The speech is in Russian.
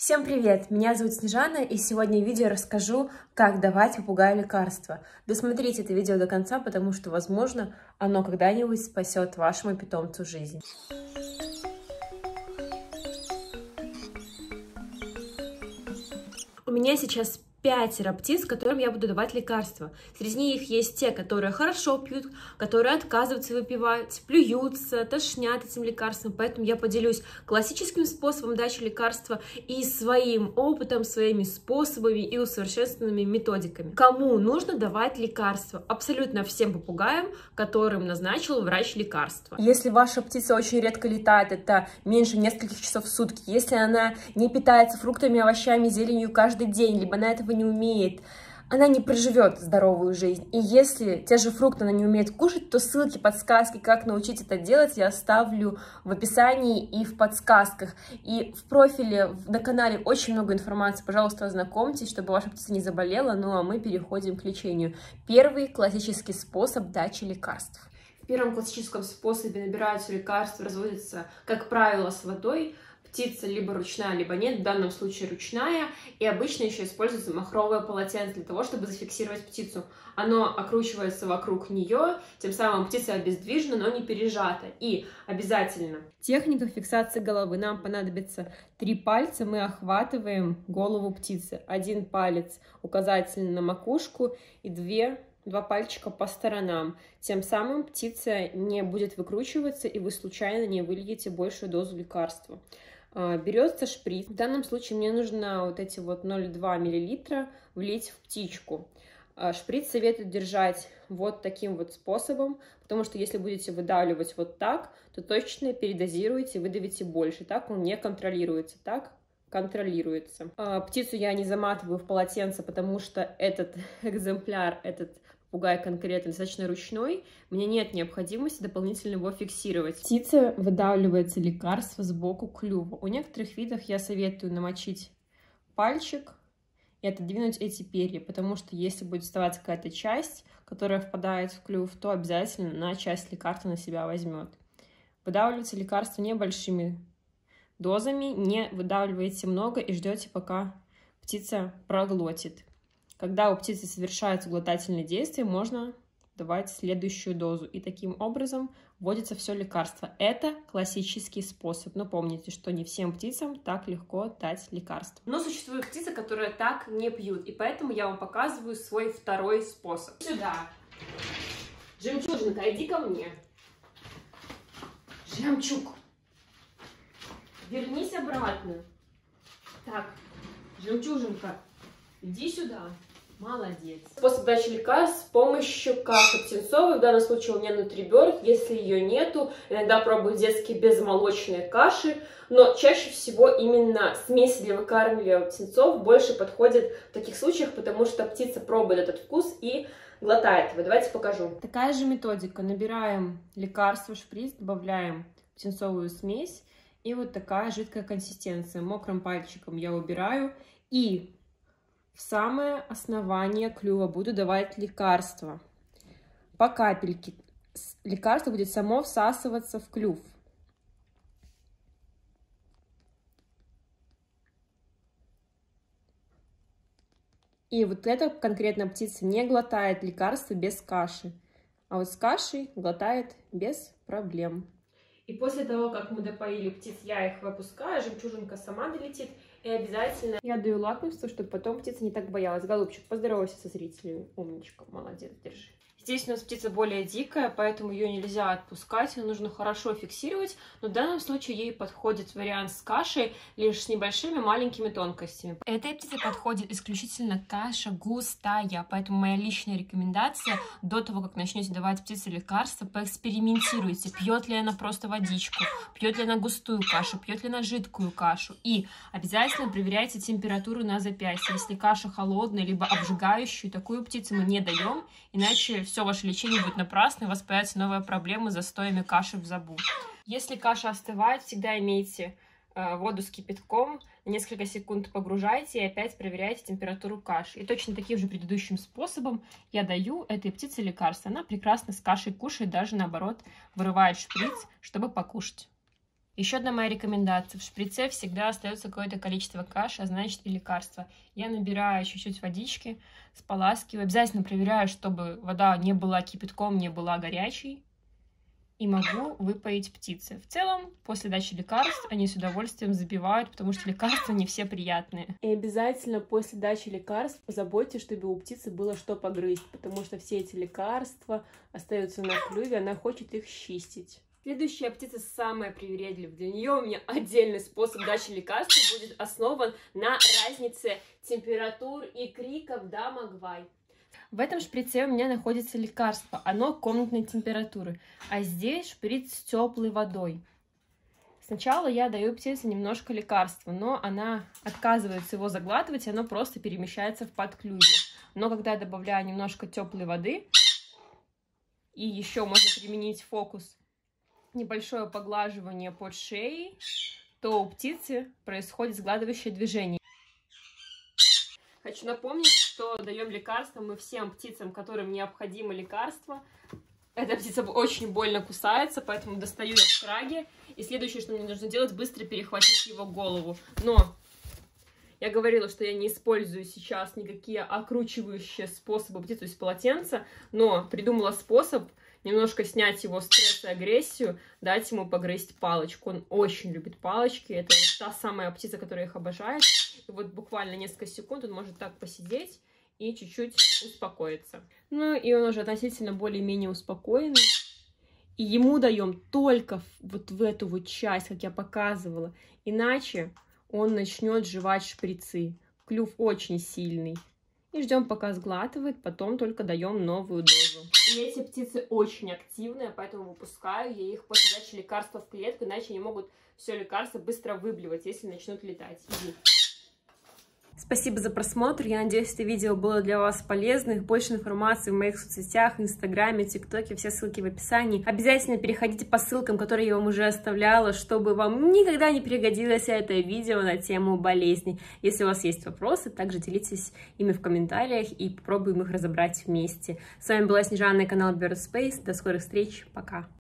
Всем привет! Меня зовут Снежана, и сегодня в видео расскажу, как давать попугаю лекарства. Досмотрите это видео до конца, потому что, возможно, оно когда-нибудь спасет вашему питомцу жизнь. У меня сейчас 5 птиц, которым я буду давать лекарства. Среди них есть те, которые хорошо пьют, которые отказываются выпивать, плюются, тошнят этим лекарством. Поэтому я поделюсь классическим способом дачи лекарства и своим опытом, своими способами и усовершенствованными методиками. Кому нужно давать лекарства? Абсолютно всем попугаям, которым назначил врач лекарства. Если ваша птица очень редко летает, это меньше нескольких часов в сутки, если она не питается фруктами, овощами, зеленью каждый день, либо она этого не умеет, она не проживет здоровую жизнь. И если те же фрукты она не умеет кушать, то ссылки, подсказки, как научить это делать, я оставлю в описании и в подсказках. И в профиле на канале очень много информации. Пожалуйста, ознакомьтесь, чтобы ваша птица не заболела. Ну а мы переходим к лечению. Первый классический способ дачи лекарств. В первом классическом способе набираются лекарства, разводятся, как правило, с водой. Птица либо ручная, либо нет, в данном случае ручная, и обычно еще используется махровое полотенце для того, чтобы зафиксировать птицу. Оно окручивается вокруг нее, тем самым птица обездвижена, но не пережата. И обязательно техника фиксации головы. Нам понадобится 3 пальца, мы охватываем голову птицы. 1 палец указательный на макушку и 2 пальчика по сторонам. Тем самым птица не будет выкручиваться, и вы случайно не выльете большую дозу лекарства. Берется шприц. В данном случае мне нужно вот эти вот 0,2 мл влить в птичку. Шприц советую держать вот таким вот способом, потому что если будете выдавливать вот так, то точно передозируете, выдавите больше. Так он не контролируется. Так контролируется. Птицу я не заматываю в полотенце, потому что этот экземпляр, этот попугай конкретно достаточно ручной, мне нет необходимости дополнительно его фиксировать. Птице выдавливается лекарство сбоку клюва. У некоторых видов я советую намочить пальчик и отодвинуть эти перья, потому что если будет оставаться какая-то часть, которая впадает в клюв, то обязательно на часть лекарства на себя возьмет. Выдавливается лекарство небольшими дозами, не выдавливаете много и ждете, пока птица проглотит. Когда у птицы совершаются глотательные действия, можно давать следующую дозу. И таким образом вводится все лекарство. Это классический способ. Но помните, что не всем птицам так легко дать лекарство. Но существуют птицы, которые так не пьют. И поэтому я вам показываю свой второй способ. Сюда. Жемчужинка, иди ко мне. Жемчуг. Вернись обратно. Так, жемчужинка, иди сюда. Молодец. Способ дачи лекарств с помощью каши птенцовой. В данном случае у меня Nutribird. Если ее нету, иногда пробую детские безмолочные каши. Но чаще всего именно смеси для выкармливания птенцов больше подходят в таких случаях, потому что птица пробует этот вкус и глотает его. Давайте покажу. Такая же методика. Набираем лекарство, шприц, добавляем птенцовую смесь. И вот такая жидкая консистенция. Мокрым пальчиком я убираю. И в самое основание клюва буду давать лекарство. По капельке. Лекарство будет само всасываться в клюв. И вот эта конкретно птица не глотает лекарство без каши. А вот с кашей глотает без проблем. И после того, как мы допоили птиц, я их выпускаю, жемчужинка сама долетит. И обязательно я даю лакомство, чтобы потом птица не так боялась. Голубчик, поздоровайся со зрителями. Умничка, молодец, держи. Здесь у нас птица более дикая, поэтому ее нельзя отпускать, ее нужно хорошо фиксировать, но в данном случае ей подходит вариант с кашей, лишь с небольшими маленькими тонкостями. Этой птице подходит исключительно каша густая, поэтому моя личная рекомендация: до того, как начнете давать птице лекарства, поэкспериментируйте, пьет ли она просто водичку, пьет ли она густую кашу, пьет ли она жидкую кашу. И обязательно проверяйте температуру на запястье. Если каша холодная, либо обжигающую, такую птицу мы не даем, иначе все ваше лечение будет напрасно, и у вас появятся новые проблемы с застоями каши в зобу. Если каша остывает, всегда имейте воду с кипятком, на несколько секунд погружайте и опять проверяйте температуру каши. И точно таким же предыдущим способом я даю этой птице лекарство. Она прекрасно с кашей кушает, даже наоборот вырывает шприц, чтобы покушать. Еще одна моя рекомендация. В шприце всегда остается какое-то количество каши, а значит и лекарства. Я набираю чуть-чуть водички, споласкиваю. Обязательно проверяю, чтобы вода не была кипятком, не была горячей. И могу выпоить птицы. В целом, после дачи лекарств они с удовольствием забивают, потому что лекарства не все приятные. И обязательно после дачи лекарств позаботьтесь, чтобы у птицы было что погрызть, потому что все эти лекарства остаются на клюве, она хочет их чистить. Следующая птица самая привередливая. Для нее у меня отдельный способ дачи лекарств будет основан на разнице температур и криков «да-магвай». В этом шприце у меня находится лекарство, оно комнатной температуры, а здесь шприц с теплой водой. Сначала я даю птице немножко лекарства, но она отказывается его заглатывать, и оно просто перемещается в подклювье. Но когда я добавляю немножко теплой воды, и еще можно применить фокус, небольшое поглаживание под шеей, то у птицы происходит сгладывающее движение. Хочу напомнить, что даем лекарства мы всем птицам, которым необходимо лекарство. Эта птица очень больно кусается, поэтому достаю я в краге. И следующее, что мне нужно делать, быстро перехватить его голову. Но я говорила, что я не использую сейчас никакие окручивающие способы птицы, то есть полотенца, но придумала способ немножко снять его стресс и агрессию, дать ему погрызть палочку. Он очень любит палочки. Это вот та самая птица, которая их обожает. И вот буквально несколько секунд он может так посидеть и чуть-чуть успокоиться. Ну и он уже относительно более-менее успокоенный. И ему даем только вот в эту вот часть, как я показывала. Иначе он начнет жевать шприцы. Клюв очень сильный. И ждем, пока сглатывает, потом только даем новую дозу. И эти птицы очень активные, поэтому выпускаю я их после дачи лекарства в клетку, иначе они могут все лекарство быстро выблевать, если начнут летать. Иди. Спасибо за просмотр, я надеюсь, это видео было для вас полезным. Больше информации в моих соцсетях, инстаграме, тиктоке, все ссылки в описании. Обязательно переходите по ссылкам, которые я вам уже оставляла, чтобы вам никогда не пригодилось это видео на тему болезней. Если у вас есть вопросы, также делитесь ими в комментариях и попробуем их разобрать вместе. С вами была Снежана и канал Bird Space. До скорых встреч, пока!